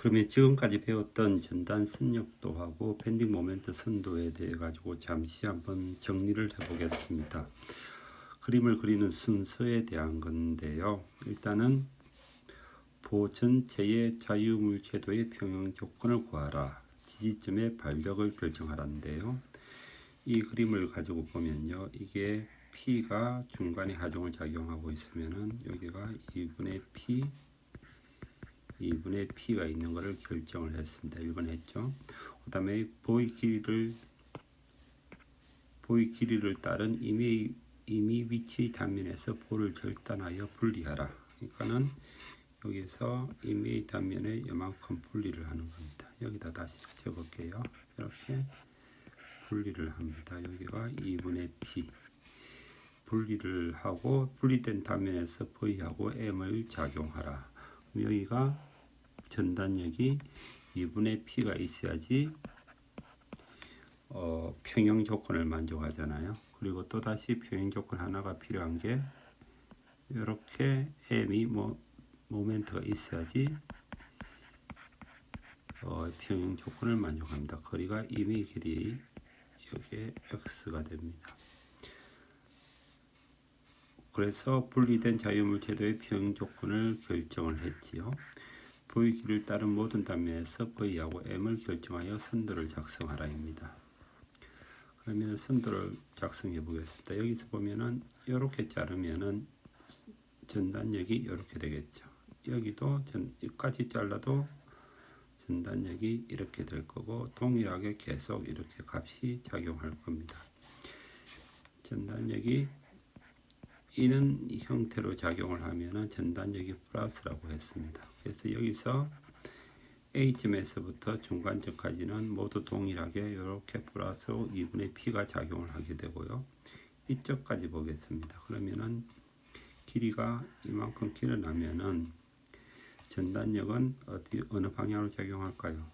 그러면 지금까지 배웠던 전단 선력도하고 밴딩 모멘트 선도에 대해 가지고 잠시 한번 정리를 해보겠습니다. 그림을 그리는 순서에 대한 건데요. 일단은 보 전체의 자유물체도의 평형 조건을 구하라. 지지점의 반력을 결정하라인데요. 이 그림을 가지고 보면요. 이게 P가 중간에 하중을 작용하고 있으면은 여기가 2분의 P가 있는 것을 결정을 했습니다. 1번 했죠. 그 다음에 보의 길이를 따른 임의 위치 단면에서 보를 절단하여 분리하라. 그러니까는 여기서 임의 단면에 이만큼 분리를 하는 겁니다. 여기다 다시 적을게요. 이렇게 분리를 합니다. 여기가 2분의 P 분리를 하고 분리된 단면에서 V하고 M을 작용하라. 여기가 전단력이 2분의 P가 있어야지 평형 조건을 만족하잖아요. 그리고 또 다시 평형 조건 하나가 필요한 게 이렇게 M이 모멘트가 있어야지 평형 조건을 만족합니다. 거리가 임의 길이 이게 X가 됩니다. 그래서 분리된 자유물체도의 평형 조건을 결정을 했지요. V의 길이를 따른 모든 단면에서 V하고 M을 결정하여 선도를 작성하라입니다. 그러면 선도를 작성해 보겠습니다. 여기서 보면은 이렇게 자르면은 전단력이 이렇게 되겠죠. 여기도 여기까지 잘라도 전단력이 이렇게 될 거고 동일하게 계속 이렇게 값이 작용할 겁니다. 전단력이 이런 형태로 작용을 하면은 전단력이 플러스라고 했습니다. 그래서 여기서 A점에서부터 중간점까지는 모두 동일하게 이렇게 플러스 2분의 P가 작용을 하게 되고요. 이쪽까지 보겠습니다. 그러면은 길이가 이만큼 길어나면은 전단력은 어느 방향으로 작용할까요?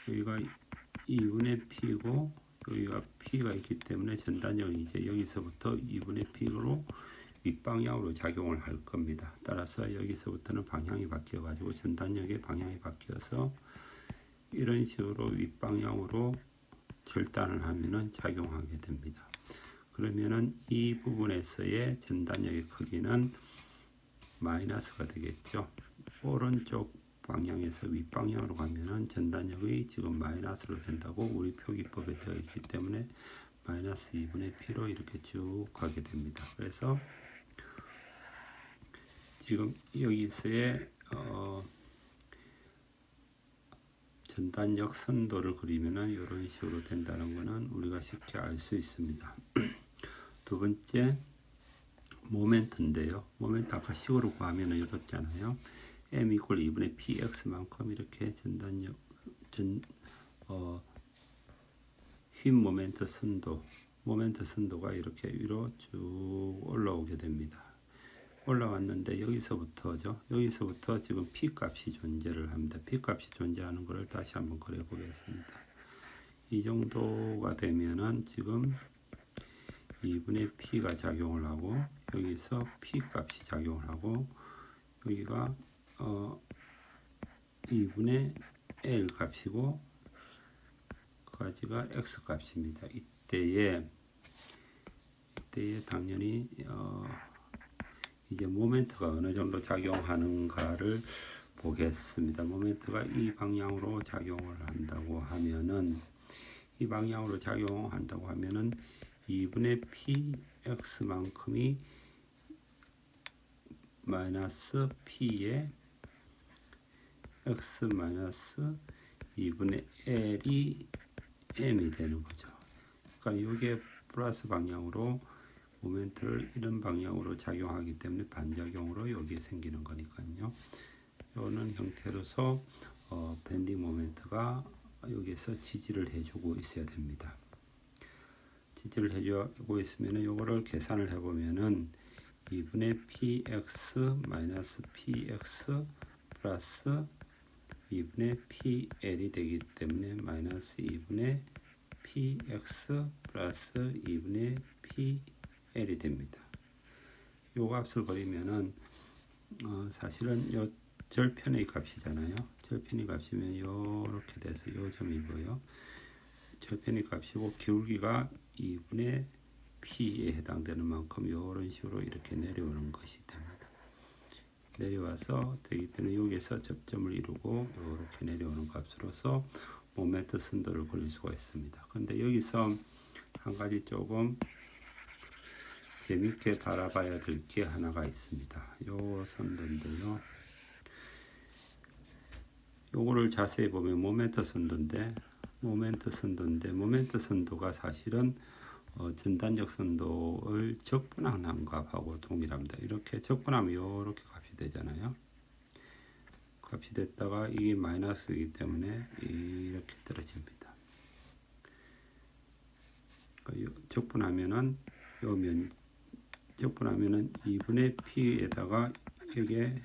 여기가 2분의 P고 여기가 P가 있기 때문에 전단력이 이제 여기서부터 2분의 P로 윗방향으로 작용을 할 겁니다. 따라서 여기서부터는 방향이 바뀌어 가지고 전단력의 방향이 바뀌어서 이런 식으로 윗방향으로 절단을 하면은 작용하게 됩니다. 그러면은 이 부분에서의 전단력의 크기는 마이너스가 되겠죠. 오른쪽 방향에서 윗방향으로 가면은 전단력이 지금 마이너스로 된다고 우리 표기법에 되어 있기 때문에 마이너스 2분의 P로 이렇게 쭉 가게 됩니다. 그래서 지금 여기서의 전단력 선도를 그리면은 이런 식으로 된다는 것은 우리가 쉽게 알 수 있습니다. 두 번째 모멘트인데요. 모멘트 아까 식으로 구하면은 이렇잖아요. M 이퀄 2분의 px만큼 이렇게 전단력 흰 모멘트 선도가 이렇게 위로 쭉 올라오게 됩니다. 올라왔는데 여기서부터 지금 P 값이 존재를 합니다. P 값이 존재하는 것을 다시 한번 그려 보겠습니다. 이 정도가 되면은 지금 2분의 P가 작용을 하고 여기서 P 값이 작용을 하고 여기가 2분의 L 값이고 그 가지가 X 값입니다. 이때에 당연히 이제 모멘트가 어느 정도 작용하는가를 보겠습니다. 모멘트가 이 방향으로 작용을 한다고 하면은 2분의 px만큼이 마이너스 p의 x 마이너스 2분의 l이 m이 되는 거죠. 그러니까 이게 플러스 방향으로 모멘트를 이런 방향으로 작용하기 때문에 반작용으로 여기에 생기는 거니까요. 이런 형태로서 밴딩 모멘트가 여기서 지지를 해주고 있어야 됩니다. 지지를 해주고 있으면 이거를 계산을 해보면은 2분의 px 마이너스 px 플러스 2분의 pl이 되기 때문에 마이너스 2분의 px 플러스 2분의 pl이 됩니다. 요 값을 버리면은 사실은 요 절편의 값이잖아요. 절편의 값이면 요렇게 돼서 요 점이고요. 절편의 값이고 기울기가 2분의 P에 해당되는 만큼 요런 식으로 이렇게 내려오는 것이 됩니다. 내려와서 되기 때문에 여기에서 접점을 이루고 이렇게 내려오는 값으로서 모멘트 선도를 그릴 수가 있습니다. 근데 여기서 한 가지 조금 재밌게 바라봐야 될 게 하나가 있습니다. 요 선도인데요. 요거를 자세히 보면 모멘트 선도인데 모멘트 선도가 사실은 전단적 선도를 적분한 값하고 동일합니다. 이렇게 적분하면 이렇게 값이 되잖아요. 값이 됐다가 이게 마이너스이기 때문에 이렇게 떨어집니다. 적분하면은 적분하면은 2분의 P에다가 이게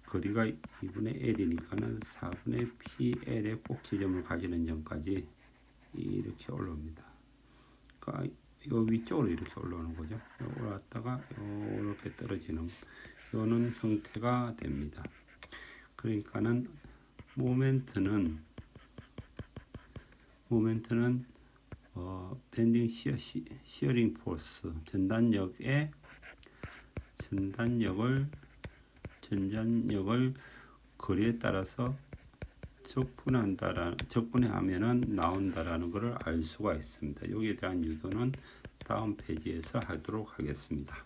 거리가 2분의 L이니까는 4분의 PL의 꼭 지점을 가지는 점까지 이렇게 올라옵니다. 그러니까 요 위쪽으로 이렇게 올라오는 거죠. 올라왔다가 이렇게 떨어지는 요는 형태가 됩니다. 그러니까는 모멘트는 밴딩 시어링 포스 전단력을 거리에 따라서 적분하면은 나온다라는 것을 알 수가 있습니다. 여기에 대한 유도는 다음 페이지에서 하도록 하겠습니다.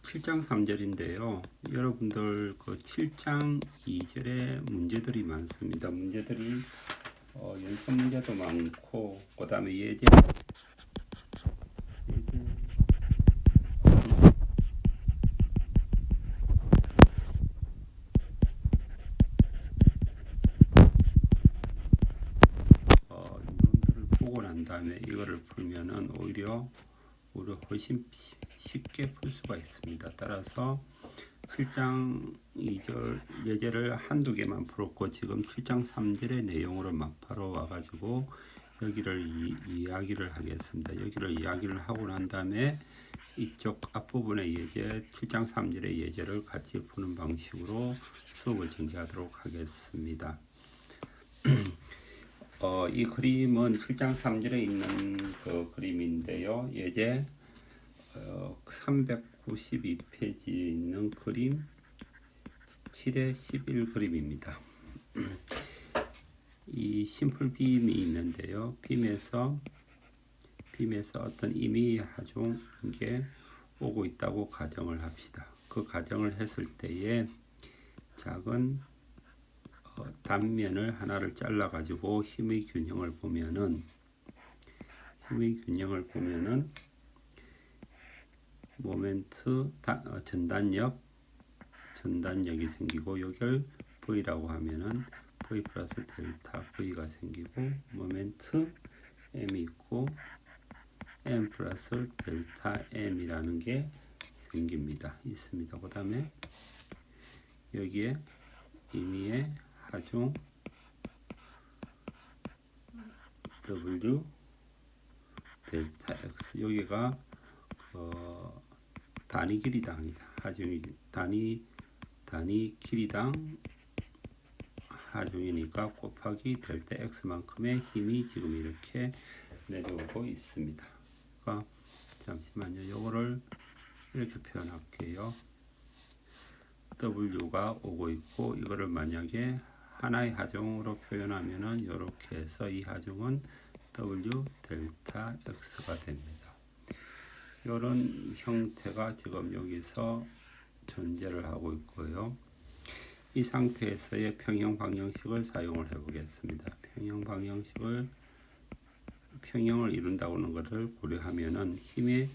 7장 3절인데요. 여러분들 그 7장 2절에 문제들이 많습니다. 문제들이 연습 문제도 많고 그 다음에 예제 이론들을 보고 난 다음에 이거를 풀면은 오히려 훨씬 쉽게 풀 수가 있습니다. 따라서 7장 2절 예제를 한두 개만 풀었고 지금 7장 3절의 내용으로 막 바로 와가지고 여기를 이야기를 하겠습니다. 여기를 이야기를 하고 난 다음에 이쪽 앞부분의 예제 7장 3절의 예제를 같이 푸는 방식으로 수업을 전개하도록 하겠습니다. 이 그림은 7장 3절에 있는 그 그림인데요. 예제 392페이지에 있는 그림 7의 11 그림입니다. 이 심플 빔이 있는데요. 빔에서 어떤 임의 하중 게 오고 있다고 가정을 합시다. 그 가정을 했을 때에 작은 단면을 하나를 잘라 가지고 힘의 균형을 보면은 모멘트 전단력이 생기고 여기를 V라고 하면은 V 플러스 델타 V가 생기고 모멘트 M이 있고 M 플러스 델타 M이라는 게 있습니다. 그 다음에 여기에 임의의 하중 W 델타 X 여기가 단위 길이당이다. 하중이 단위 길이당 하중이니까 곱하기 델타 X만큼의 힘이 지금 이렇게 내려오고 있습니다. 그러니까 잠시만요. 요거를 이렇게 표현할게요. W가 오고 있고 이거를 만약에 하나의 하중으로 표현하면은 이렇게 해서 이 하중은 W 델타 X가 됩니다. 이런 형태가 지금 여기서 존재를 하고 있고요. 이 상태에서의 평형 방정식을 사용을 해보겠습니다. 평형을 이룬다고 하는 것을 고려하면은 힘의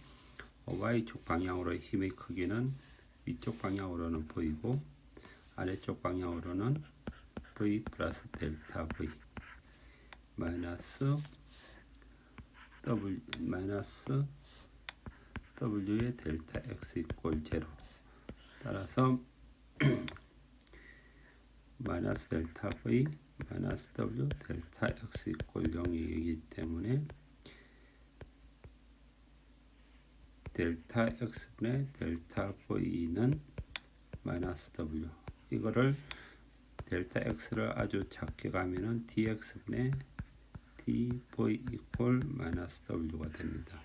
Y축 방향으로의 힘의 크기는 위쪽 방향으로는 V고 아래쪽 방향으로는 V 플러스 델타 V 마이너스 W의 델타 X 이퀄 0 따라서 마이너스 델타 V 마이너스 W 델타 X 이퀄 0이기 때문에 델타 X분의 델타 V는 마이너스 W. 이거를 델타 x를 아주 작게 가면은 dx분의 dv 이퀄 마이너스 w가 됩니다.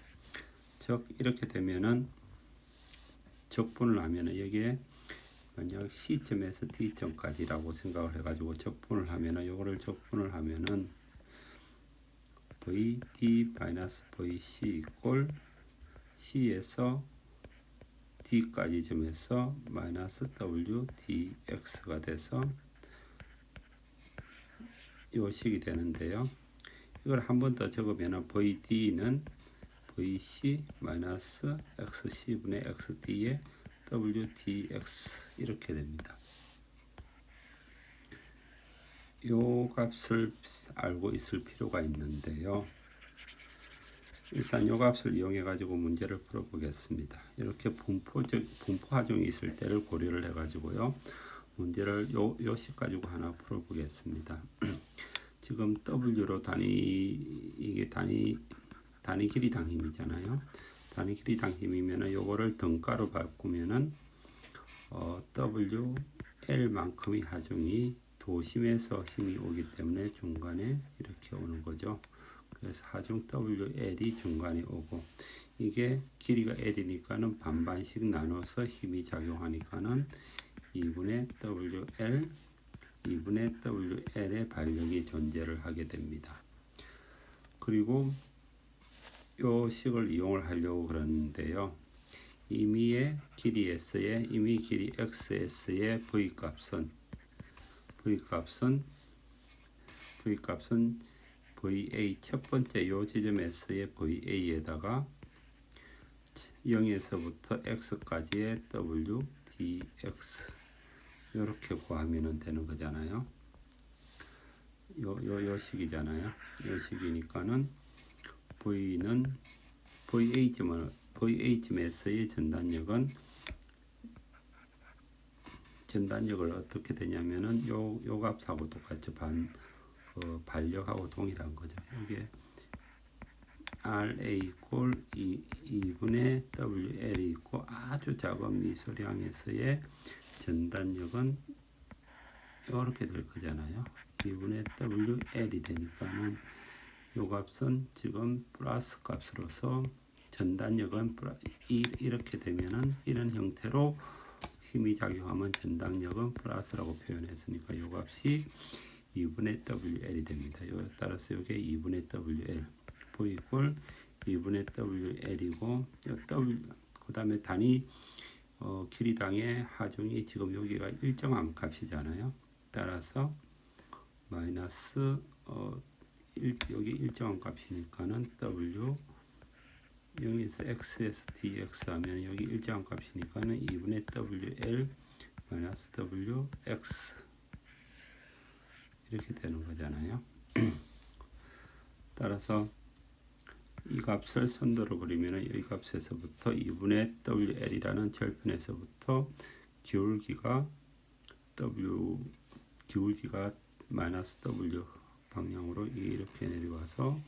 즉 이렇게 되면은 적분을 하면은 여기에 만약 C점에서 D점까지라고 생각을 해가지고 적분을 하면은 요거를 적분을 하면은 VD-VC 이퀄 C에서 D까지 점에서 마이너스 W DX가 돼서 요 식이 되는데요. 이걸 한 번 더 적으면은 VD는 VC 마이너스 XC분의 XD의 WDX 이렇게 됩니다. 요 값을 알고 있을 필요가 있는데요. 일단 요 값을 이용해 가지고 문제를 풀어 보겠습니다. 이렇게 분포 하중이 있을 때를 고려를 해 가지고요. 문제를 요 식 가지고 하나 풀어 보겠습니다. 지금 W로 이게 단위 길이당 힘이잖아요. 단위 길이당 힘이면은 요거를 등가로 바꾸면은 WL만큼의 하중이 도심에서 힘이 오기 때문에 중간에 이렇게 오는 거죠. 그래서 하중 WL이 중간에 오고 이게 길이가 L이니까는 반반씩 나눠서 힘이 작용하니까는 2분의 WL 2분의 WL의 발력이 존재를 하게 됩니다. 그리고 요 식을 이용을 하려고 그러는데요. 임의의 길이 S의 임의 길이 XS의 V값은 VA 첫 번째 요 지점 S의 VA에다가 0에서부터 X까지의 W DX 이렇게 구하면 되는 거잖아요. 요 식이잖아요. 요 식이니까는 V는 VA점에서의 전단력을 어떻게 되냐면은 요 값하고 똑같이 반력하고 동일한 거죠. 이게 RA 이퀄 2분의 WL이 있고 아주 작은 미소량에서의 전단력은 이렇게 될 거잖아요. 2분의 WL이 되니까는 요 값은 지금 플러스 값으로서 전단력은 이렇게 되면은 이런 형태로 힘이 작용하면 전단력은 플러스라고 표현했으니까 요 값이 2분의 WL이 됩니다. 요 따라서 이게 2분의 WL V 이퀄 2분의 WL이고 그 다음에 단위 길이당의 하중이 지금 여기가 일정한 값이잖아요. 따라서 마이너스 여기 일정한 값이니까는 W 0에서 X에서 DX 하면 여기 일정한 값이니까는 2분의 WL 마이너스 WX 이렇게 되는 거잖아요. 따라서 이 값을 선도로 그리면 이 값에서부터 2분의 WL이라는 절편에서부터 기울기가 마이너스 W 방향으로 이렇게 내려와서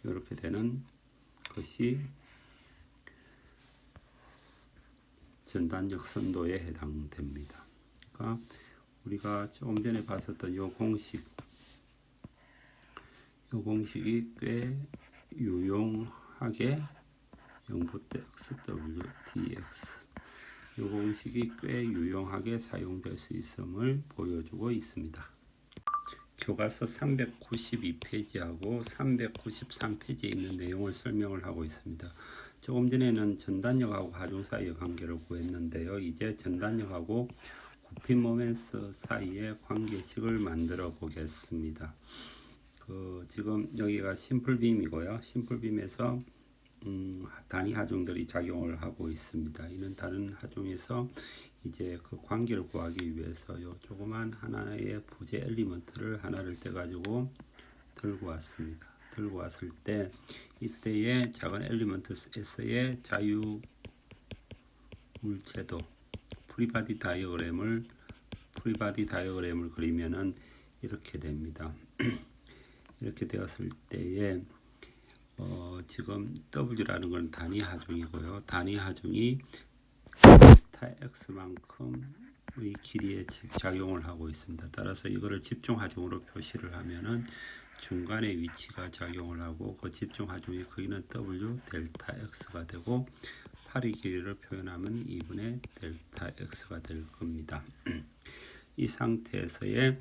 이렇게 되는 것이 전단력 선도에 해당됩니다. 그러니까 우리가 조금 전에 봤었던 요 공식이 꽤 유용하게 0부터 XW DX 요 공식이 꽤 유용하게 사용될 수 있음을 보여주고 있습니다. 교과서 392페이지하고 393페이지에 있는 내용을 설명을 하고 있습니다. 조금 전에는 전단력하고 하중 사이의 관계를 구했는데요. 이제 전단력하고 굽힌 모멘트 사이의 관계식을 만들어 보겠습니다. 지금 여기가 심플빔이고요. 심플빔에서 단위 하중들이 작용을 하고 있습니다. 이는 다른 하중에서 이제 그 관계를 구하기 위해서 요 조그만 하나의 부재 엘리먼트를 하나를 떼가지고 들고 왔습니다. 들고 왔을 때 이때의 작은 엘리먼트에서의 자유 물체도 프리바디 다이어그램을 그리면은 이렇게 됩니다. 이렇게 되었을 때에 지금 W라는 건 단위 하중이고요. 단위 하중이 델타 X만큼 길이에 작용을 하고 있습니다. 따라서 이거를 집중하중으로 표시를 하면은 중간에 위치가 작용을 하고 그 집중하중이 거기는 W 델타 X가 되고 파리 길이를 표현하면 2분의 델타 X가 될 겁니다. 이 상태에서의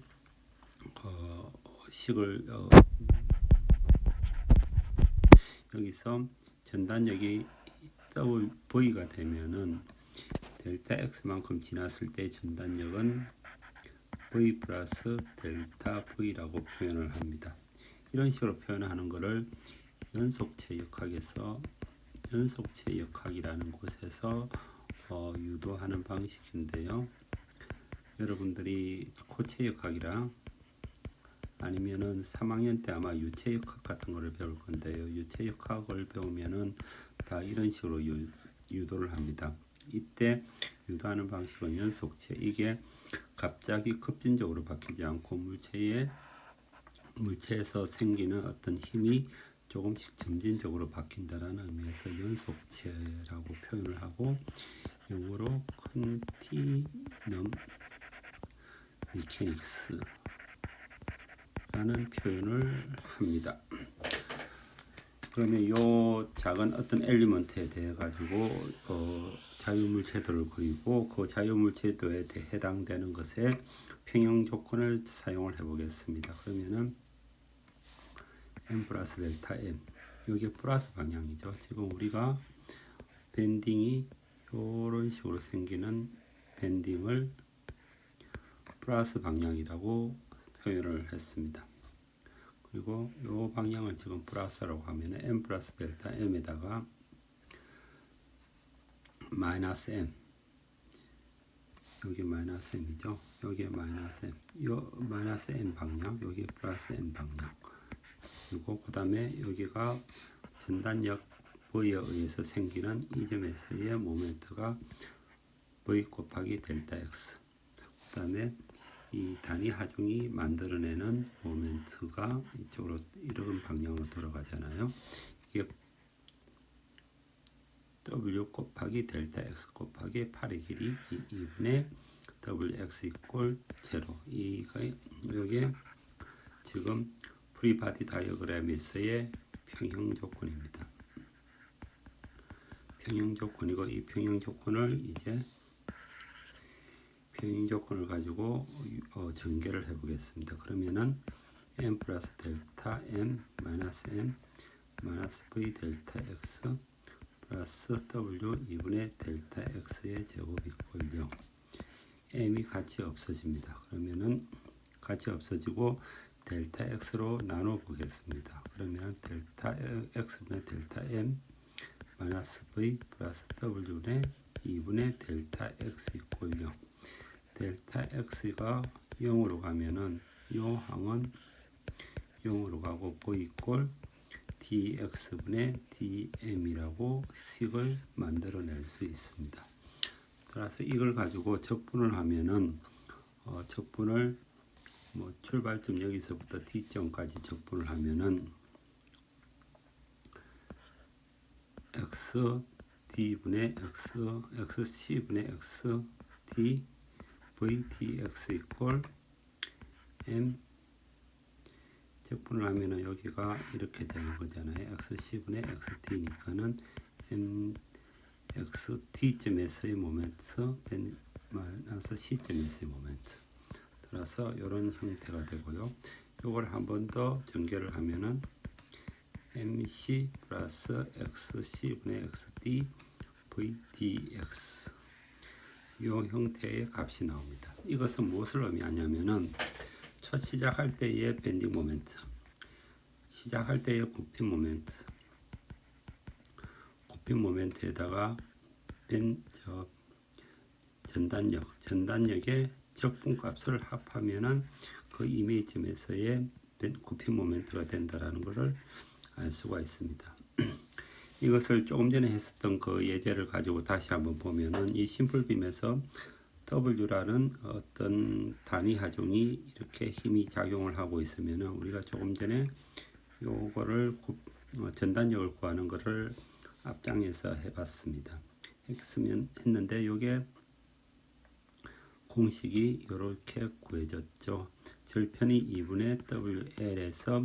식을 여기서 전단력이 V가 되면은 델타 X만큼 지났을 때 전단력은 V 플러스 델타 V라고 표현을 합니다. 이런 식으로 표현하는 것을 연속체역학에서 연속체역학이라는 곳에서 유도하는 방식인데요. 여러분들이 코체역학이랑 아니면은 3학년 때 아마 유체역학 같은 거를 배울 건데요. 유체역학을 배우면은 다 이런 식으로 유도를 합니다. 이때 유도하는 방식은 연속체. 이게 갑자기 급진적으로 바뀌지 않고 물체에서 생기는 어떤 힘이 조금씩 점진적으로 바뀐다라는 의미에서 연속체라고 표현을 하고 영어로 컨티넘 미케닉스라는 표현을 합니다. 그러면 이 작은 어떤 엘리먼트에 대해 가지고 자유물체도를 그리고 그 자유물체도에 해당되는 것에 평형 조건을 사용을 해보겠습니다. 그러면은 m 플러스 델타 m 여기 플러스 방향이죠. 지금 우리가 밴딩이 이런 식으로 생기는 밴딩을 플러스 방향이라고 표현을 했습니다. 그리고 이 방향을 지금 플러스라고 하면 m 플러스 델타 m에다가 마이너스 m 여기 마이너스 m이죠. 여기 마이너스 m 요 마이너스 m 방향 여기 플러스 m 방향 그리고 그 다음에 여기가 전단력 V에 의해서 생기는 이 점에서의 모멘트가 V 곱하기 델타 X 그 다음에 이 단위 하중이 만들어내는 모멘트가 이쪽으로 이런 방향으로 돌아가잖아요. 이게 W 곱하기 델타 X 곱하기 8의 길이 2분의 WX 이꼴 0 이가 여기에 지금 프리바디 다이어그램에서의 평형 조건입니다. 평형 조건이고 이 평형 조건을 이제 평형 조건을 가지고 전개를 해보겠습니다. 그러면은 m 플러스 델타 m 마이너스 m 마이너스 v 델타 x 플러스 w 2분의 델타 x의 제곱 이퀄 0 m이 같이 없어집니다. 그러면은 같이 없어지고 델타 x로 나눠 보겠습니다. 그러면 델타 x분의 델타 m 마이너스 v 플러스 w분의 2분의 델타 x 이퀄 0 델타 x가 0으로 가면은 요 항은 0으로 가고 v 이퀄 dx분의 dm이라고 식을 만들어낼 수 있습니다. 따라서 이걸 가지고 적분을 하면은 적분을 출발점 여기서부터 D점까지 적분을 하면은 x d분의 x c분의 x d v dx 이퀄 m 적분을 하면은 여기가 이렇게 되는 거잖아요. x c분의 x d니까는 m x d점에서의 모멘트 마이너스 c점에서의 모멘트 따라서 이런 형태가 되고요. 이걸 한 번 더 전개를 하면은 mc 플러스 xc분의 xd vdx 이 형태의 값이 나옵니다. 이것은 무엇을 의미하냐면은 첫 시작할 때의 밴딩 모멘트, 시작할 때의 굽힘 모멘트에다가 전단력의 적분값을 합하면은 그 이미지점에서의 굽힘 모멘트가 된다라는 것을 알 수가 있습니다. 이것을 조금 전에 했었던 그 예제를 가지고 다시 한번 보면은 이 심플빔에서 W라는 어떤 단위 하중이 이렇게 힘이 작용을 하고 있으면은 우리가 조금 전에 요거를 전단력을 구하는 것을 앞장에서 해봤습니다. 했는데 요게 공식이 이렇게 구해졌죠. 절편이 2분의 WL에서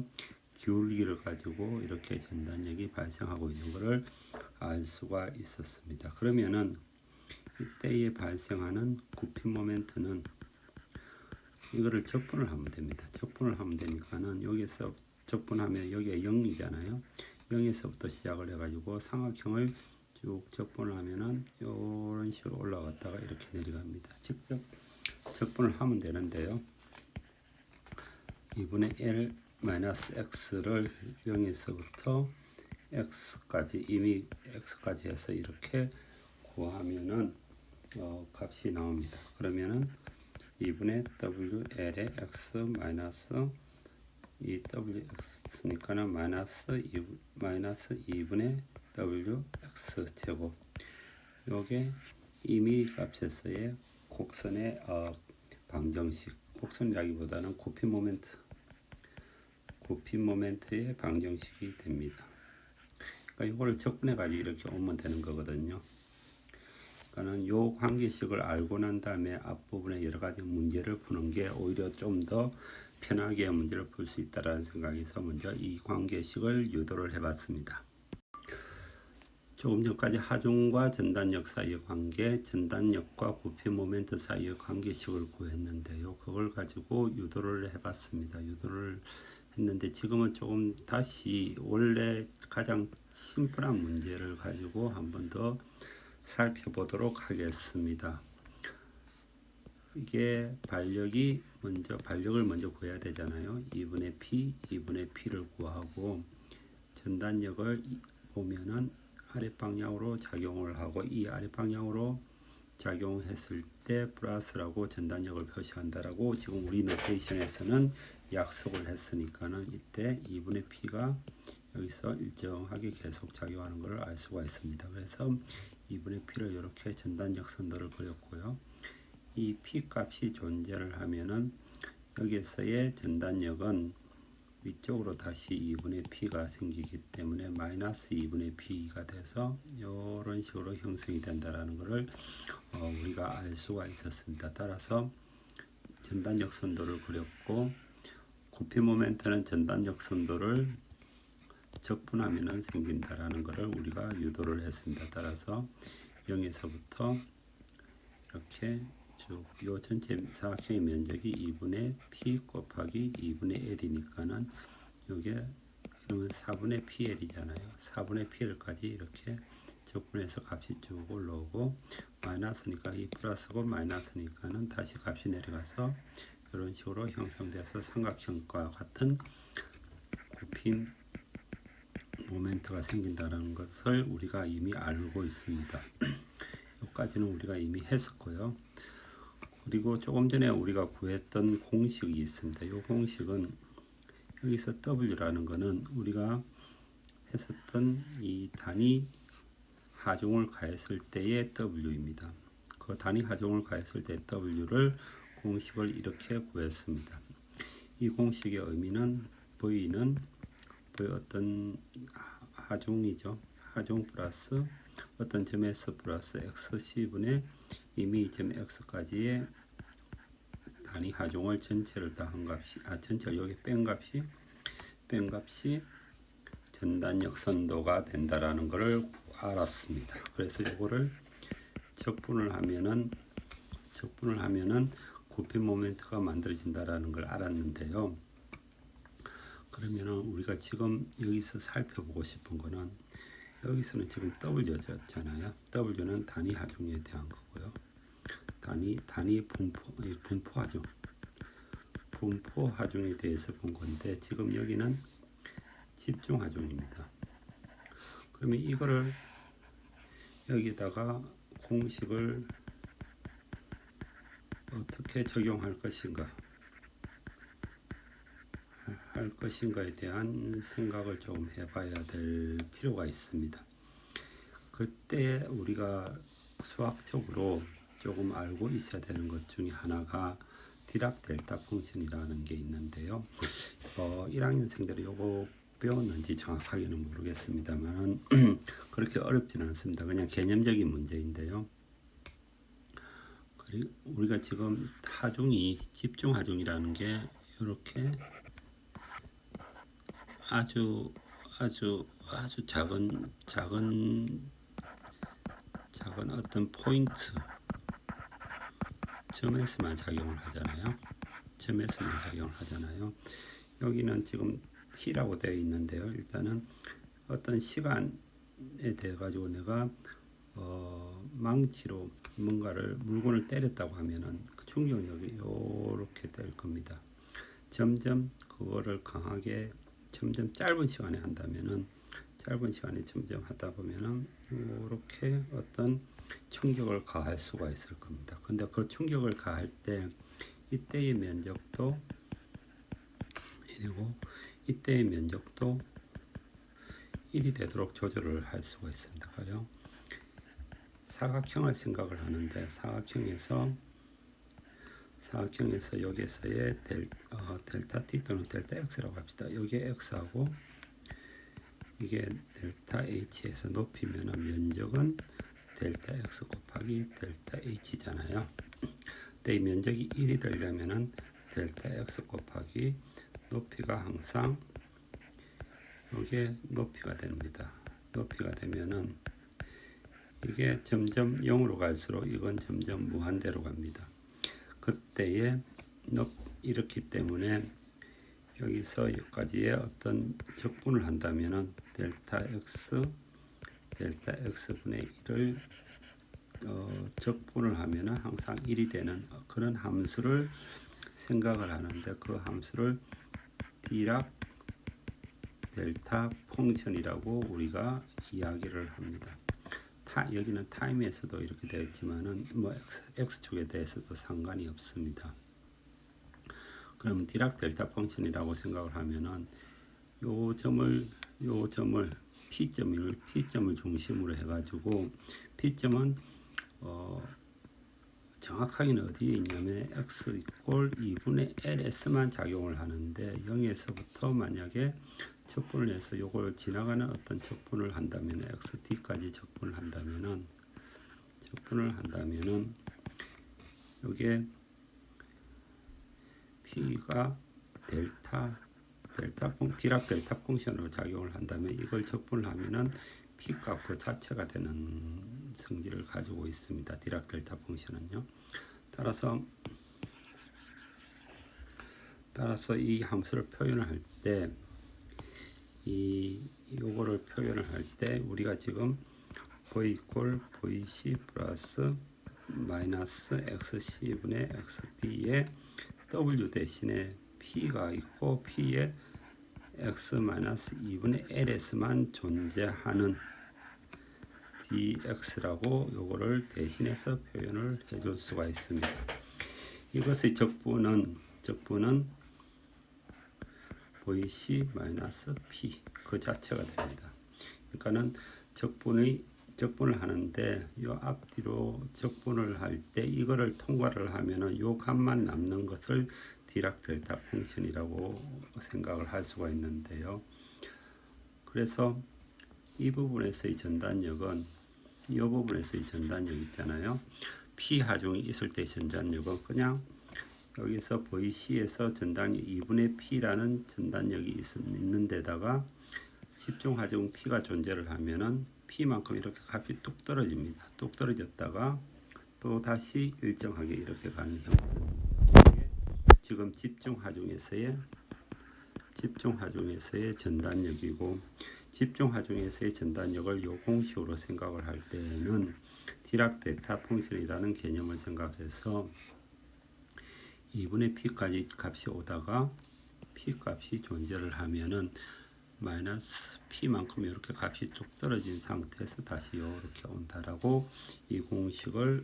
기울기를 가지고 이렇게 전단력이 발생하고 있는 것을 알 수가 있었습니다. 그러면은 이때에 발생하는 굽힘 모멘트는 이거를 적분을 하면 됩니다. 적분을 하면 되니까는 여기서 적분하면 여기에 0이잖아요. 0에서부터 시작을 해가지고 삼각형을 쭉 적분을 하면은 이런 식으로 올라갔다가 이렇게 내려갑니다. 직접 적분을 하면 되는데요. 2분의 L 마이너스 X를 0에서부터 X까지 이미 X까지 해서 이렇게 구하면은 값이 나옵니다. 그러면은 2분의 WL의 X 마이너스 이 WX니까는 마이너스 2분의 WX 제곱 요게 이미 값에서의 곡선의 방정식 곡선이라기보다는 굽힘 모멘트의 방정식이 됩니다. 그러니까 이거를 적분해 가지고 이렇게 오면 되는 거거든요. 그러니까는 요 관계식을 알고 난 다음에 앞부분에 여러 가지 문제를 푸는 게 오히려 좀 더 편하게 문제를 풀 수 있다라는 생각에서 먼저 이 관계식을 유도를 해봤습니다. 조금 전까지 하중과 전단력 사이의 관계, 전단력과 굽힘 모멘트 사이의 관계식을 구했는데요. 그걸 가지고 유도를 해봤습니다. 유도를 했는데 지금은 조금 다시 원래 가장 심플한 문제를 가지고 한 번 더 살펴보도록 하겠습니다. 이게 발력을 먼저 구해야 되잖아요. 2분의 P를 구하고 전단력을 보면은 아랫방향으로 작용을 하고 이 아랫방향으로 작용했을 때 플러스라고 전단력을 표시한다라고 지금 우리 노테이션에서는 약속을 했으니까는 이때 2분의 P가 여기서 일정하게 계속 작용하는 것을 알 수가 있습니다. 그래서 2분의 P를 이렇게 전단력 선도를 그렸고요. 이 P 값이 존재를 하면은 여기서의 전단력은 위쪽으로 다시 2분의 P가 생기기 때문에 마이너스 2분의 P가 돼서 이런 식으로 형성이 된다라는 것을 우리가 알 수가 있었습니다. 따라서 전단력 선도를 그렸고 굽힘 모멘트는 전단력 선도를 적분하면 생긴다라는 것을 우리가 유도를 했습니다. 따라서 0에서부터 이렇게 쭉 요 전체 사각형의 면적이 2분의 P 곱하기 2분의 L이니까는 요게 그러면 4분의 PL이잖아요. 4분의 PL까지 이렇게 적분해서 값이 쭉 올라오고 마이너스니까 이 플러스고 마이너스니까는 다시 값이 내려가서 이런 식으로 형성돼서 삼각형과 같은 굽힘 모멘트가 생긴다는 것을 우리가 이미 알고 있습니다. 여기까지는 우리가 이미 했었고요. 그리고 조금 전에 우리가 구했던 공식이 있습니다. 이 공식은 여기서 W라는 것은 우리가 했었던 이 단위 하중을 가했을 때의 W입니다. 그 단위 하중을 가했을 때 W를 공식을 이렇게 구했습니다. 이 공식의 의미는 V는 어떤 하중이죠. 하중 플러스 어떤 점 S 플러스 XC분의 이미 점 X까지의 단위 하중을 전체를 다 한 값이 전체가 여기 뺀 값이 전단력 선도가 된다라는 것을 알았습니다. 그래서 이거를 적분을 하면은 굽힘 모멘트가 만들어진다라는 걸 알았는데요. 그러면은 우리가 지금 여기서 살펴보고 싶은 거는 여기서는 지금 W였잖아요. W는 단위 하중에 대한 거고요. 단위 분포 하중에 대해서 본 건데 지금 여기는 집중 하중입니다. 그러면 이거를 여기다가 공식을 어떻게 적용할 것인가에 대한 생각을 좀 해봐야 될 필요가 있습니다. 그때 우리가 수학적으로 조금 알고 있어야 되는 것 중에 하나가 디락 델타 펑션이라는 게 있는데요. 1학년생들이 요거 배웠는지 정확하게는 모르겠습니다만 그렇게 어렵지는 않습니다. 그냥 개념적인 문제인데요. 그리고 우리가 지금 하중이 집중 하중이라는 게 이렇게 아주 작은 어떤 포인트 점에서만 작용을 하잖아요. 여기는 지금 T라고 되어 있는데요. 일단은 어떤 시간에 대해 가지고 내가 망치로 물건을 때렸다고 하면은 그 충격력이 이렇게 될 겁니다. 점점 그거를 강하게 점점 짧은 시간에 한다면은 점점 하다 보면은 이렇게 어떤 충격을 가할 수가 있을 겁니다. 근데 그 충격을 가할 때 이때의 면적도 1이고 이때의 면적도 1이 되도록 조절을 할 수가 있습니다. 그래요. 사각형을 생각을 하는데 사각형에서 여기에서의 델타 t 또는 델타 x라고 합시다. 여기에 x하고 이게 델타 h에서 높이면 면적은 델타 x 곱하기 델타 h잖아요. 근데 이 면적이 1이 되려면은 델타 x 곱하기 높이가 항상 이게 높이가 됩니다. 높이가 되면은 이게 점점 0으로 갈수록 이건 점점 무한대로 갑니다. 그때에 이렇기 때문에 여기서 여기까지의 어떤 적분을 한다면은 델타 x분의 1을 적분을 하면은 항상 1이 되는 그런 함수를 생각을 하는데 그 함수를 디락 델타 펑션이라고 우리가 이야기를 합니다. 여기는 타임에서도 이렇게 되어 있지만은 x축에 대해서도 상관이 없습니다. 그러면 디락 델타 펑션이라고 생각을 하면은 요 점을 P점을 중심으로 해가지고 P점은 정확하게는 어디에 있냐면 x 이퀄 2분의 LS만 작용을 하는데 0에서부터 만약에 적분을 해서 요걸 지나가는 어떤 적분을 한다면 xt까지 적분을 한다면은 요게 p가 디락 델타 펑션으로 작용을 한다면 이걸 적분을 하면은 p 값 그 자체가 되는 성질을 가지고 있습니다. 디락 델타 펑션은요. 따라서 이 함수를 표현을 할 때 요거를 표현을 할 때 우리가 지금 v 이퀄 vc 플러스 마이너스 xc분의 xd에 w 대신에 p가 있고 p에 x 마이너스 2분의 ls만 존재하는 dx라고 요거를 대신해서 표현을 해줄 수가 있습니다. 이것의 적분은 vc 마이너스 p 그 자체가 됩니다. 그러니까는 적분을 하는데 요 앞뒤로 적분을 할 때 이거를 통과를 하면은 요 값만 남는 것을 디락 델타 펑션이라고 생각을 할 수가 있는데요. 그래서 이 부분에서의 전단력은 이 부분에서의 전단력 있잖아요. P 하중이 있을 때 전단력은 그냥 여기서 VC에서 전단력 2분의 P라는 전단력이 있는 데다가 집중 하중 P가 존재를 하면은 P만큼 이렇게 값이 뚝 떨어집니다. 뚝 떨어졌다가 또 다시 일정하게 이렇게 가는 형태. 지금 집중 하중에서의 전단력이고 집중 하중에서의 전단력을 요 공식으로 생각을 할 때는 디락 델타 펑션이라는 개념을 생각해서 2분의 P까지 값이 오다가 P 값이 존재를 하면은 마이너스 P만큼 이렇게 값이 뚝 떨어진 상태에서 다시 이렇게 온다라고 이 공식을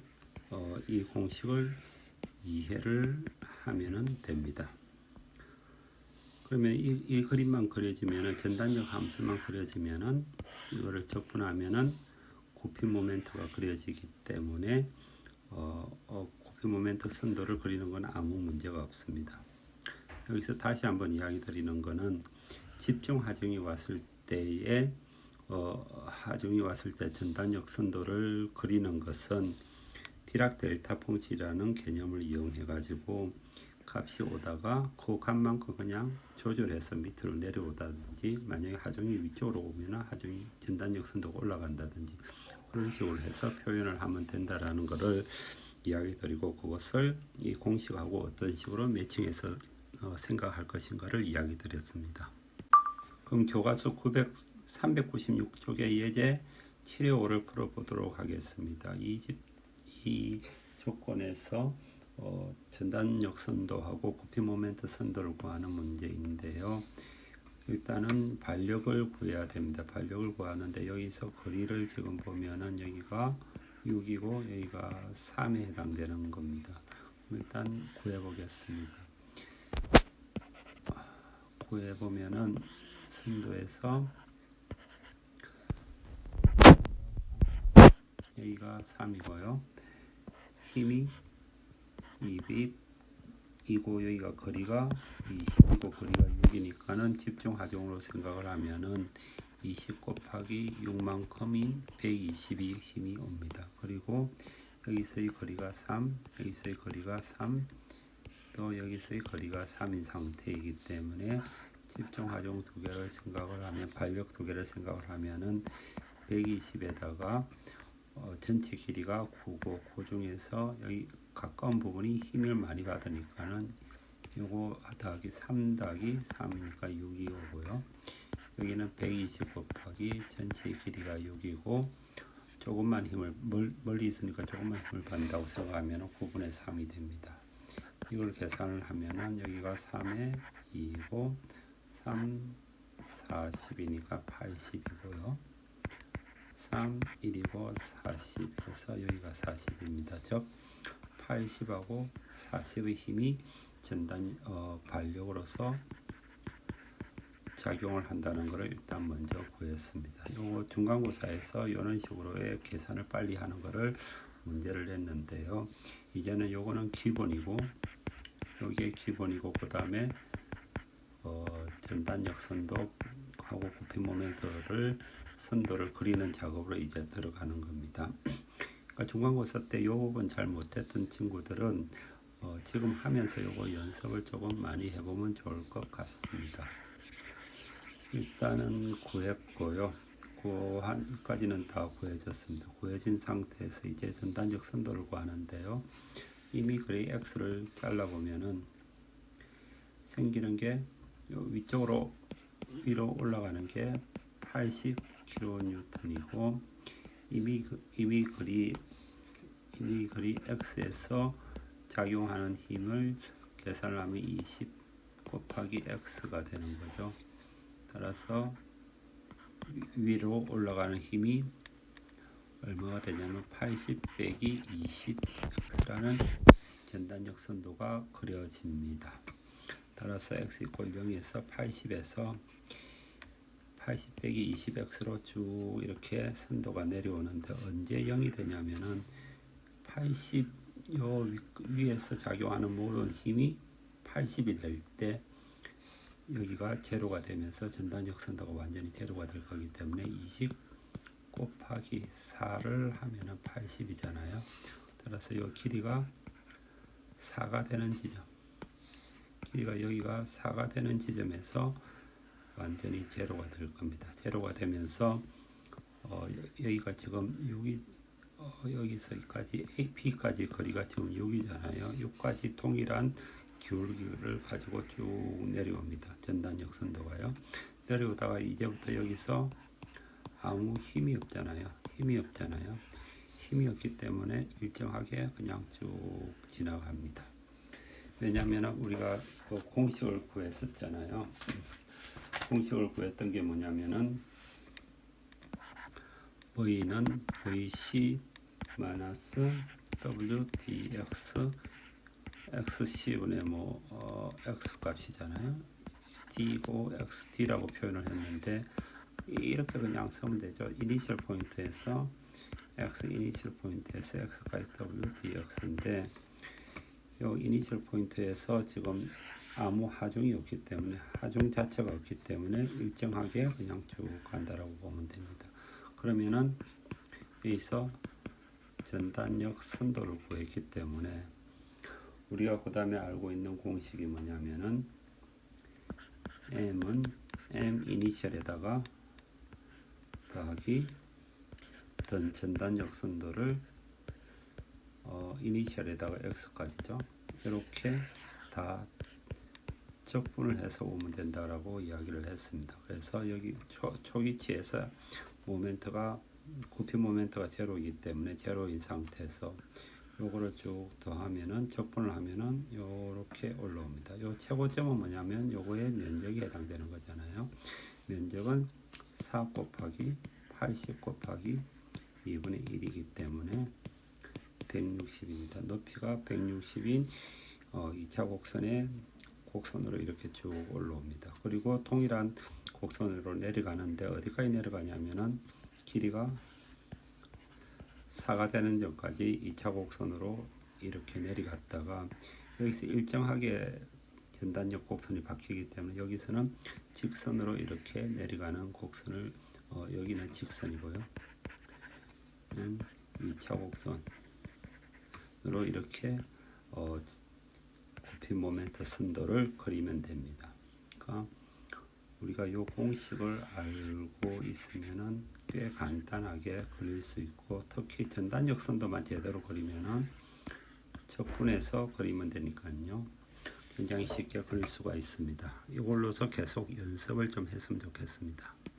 이해를 하면은 됩니다. 그러면 이 그림만 그려지면은 전단력 함수만 그려지면은 이거를 적분하면은 고피 모멘트가 그려지기 때문에 고피 모멘트 선도를 그리는 건 아무 문제가 없습니다. 여기서 다시 한번 이야기 드리는 거는 집중 하중이 왔을 때에 전단력 선도를 그리는 것은 디락 델타 펑치라는 개념을 이용해 가지고 값이 오다가 그 값만큼 그냥 조절해서 밑으로 내려오다든지, 만약에 하중이 위쪽으로 오면 하중이 전단 역선도가 올라간다든지 그런 식으로 해서 표현을 하면 된다라는 것을 이야기 드리고, 그것을 이 공식하고 어떤 식으로 매칭해서 생각할 것인가를 이야기 드렸습니다. 그럼 교과서 396쪽의 예제 7의 5를 풀어보도록 하겠습니다. 이 조건에서 전단 역선도하고 부피 모멘트 선도를 구하는 문제인데요. 일단은 반력을 구해야 됩니다. 반력을 구하는데 여기서 거리를 지금 보면은 여기가 6이고 여기가 3에 해당되는 겁니다. 일단 구해 보겠습니다. 구해 보면은 선도에서 여기가 3이고요. 힘이 2이고 여기가 거리가 20이고 거리가 6이니까는 집중 하중으로 생각을 하면은 20 곱하기 6만큼인 120이 힘이 옵니다. 그리고 여기서의 거리가 3, 여기서의 거리가 3, 또 여기서의 거리가 3인 상태이기 때문에 집중 하중 두 개를 생각을 하면, 반력 두 개를 생각을 하면은 120에다가 전체 길이가 9고 그 중에서 여기 가까운 부분이 힘을 많이 받으니까는 요거 더하기 3 더하기 3이니까 6이 오고요. 여기는 120 곱하기 전체 길이가 6이고 조금만 힘을 멀리 있으니까 조금만 힘을 받는다고 생각하면 9분의 3이 됩니다. 이걸 계산을 하면은 여기가 3에 2이고 3, 40이니까 80이고요. 3, 1이고 40, 그래서 여기가 40입니다. 즉 80하고 40의 힘이 전단 반력으로서 작용을 한다는 것을 일단 먼저 구했습니다. 요거 중간고사에서 이런 식으로의 계산을 빨리 하는 것을 문제를 냈는데요. 이제는 요거는 기본이고 여기에 기본이고 그 다음에 전단역 선도하고 부피 모멘트를 선도를 그리는 작업으로 이제 들어가는 겁니다. 그러니까 중간고사 때 요 부분 잘 못했던 친구들은 지금 하면서 요거 연습을 조금 많이 해보면 좋을 것 같습니다. 일단은 구했고요. 구한까지는 다 구해졌습니다. 구해진 상태에서 이제 전단적 선도를 구하는데요. 이미 그래 x를 잘라보면은 생기는 게 위쪽으로 위로 올라가는 게 80kN이고 이미 그리 x에서 작용하는 힘을 계산을 하면 20 곱하기 x가 되는 거죠. 따라서 위로 올라가는 힘이 얼마가 되냐면 80 빼기 20라는 전단적 선도가 그려집니다. 따라서 x 이퀄 0에서 80에서 80 빼기 20x로 쭉 이렇게 선도가 내려오는데 언제 0이 되냐면은 80 요 위에서 작용하는 모든 힘이 80이 될 때 여기가 제로가 되면서 전단적 선도가 완전히 제로가 될 거기 때문에 20 곱하기 4를 하면은 80이잖아요. 따라서 이 길이가 4가 되는 지점, 길이가 여기가 4가 되는 지점에서 완전히 제로가 될 겁니다. 제로가 되면서 여기가 지금 여기서까지 AP까지 거리가 지금 6이잖아요. 6까지 동일한 기울기를 가지고 쭉 내려옵니다. 전단적 선도가요. 내려오다가 이제부터 여기서 아무 힘이 없잖아요. 힘이 없기 때문에 일정하게 그냥 쭉 지나갑니다. 왜냐하면 우리가 그 공식을 구했었잖아요. 공식을 구했던 게 뭐냐면은 V는 VC 마이너스 WDX XC분의 X 값이잖아요. D고 XD라고 표현을 했는데 이렇게 그냥 쓰면 되죠. 이니셜 포인트에서 X 이니셜 포인트에서 X까지 WDX인데 요 이니셜 포인트에서 지금 아무 하중이 없기 때문에 하중 자체가 없기 때문에 일정하게 그냥 쭉 간다라고 보면 됩니다. 그러면은 여기서 전단역 선도를 구했기 때문에 우리가 그 다음에 알고 있는 공식이 뭐냐면은 m은 m 이니셜에다가 더하기 전단역 선도를 이니셜에다가 x까지죠. 이렇게 다 적분을 해서 오면 된다라고 이야기를 했습니다. 그래서 여기 초기치에서 모멘트가 굽힌 모멘트가 제로이기 때문에 제로인 상태에서 요거를 쭉 더하면은 적분을 하면은 요렇게 올라옵니다. 요 최고점은 뭐냐면 요거의 면적이 해당되는 거잖아요. 면적은 4 곱하기 80 곱하기 2분의 1이기 때문에 160입니다. 높이가 160인 2차 곡선으로 이렇게 쭉 올라옵니다. 그리고 동일한 곡선으로 내려가는데 어디까지 내려가냐면은 길이가 4가 되는 점까지 2차 곡선으로 이렇게 내려갔다가 여기서 일정하게 전단역 곡선이 바뀌기 때문에 여기서는 직선으로 이렇게 내려가는 곡선을 여기는 직선이고요. 2차 곡선으로 이렇게 굽힌 모멘트 선도를 그리면 됩니다. 그러니까 우리가 이 공식을 알고 있으면은 꽤 간단하게 그릴 수 있고, 특히 전단역 선도만 제대로 그리면은 적분해서 그리면 되니까요. 굉장히 쉽게 그릴 수가 있습니다. 이걸로서 계속 연습을 좀 했으면 좋겠습니다.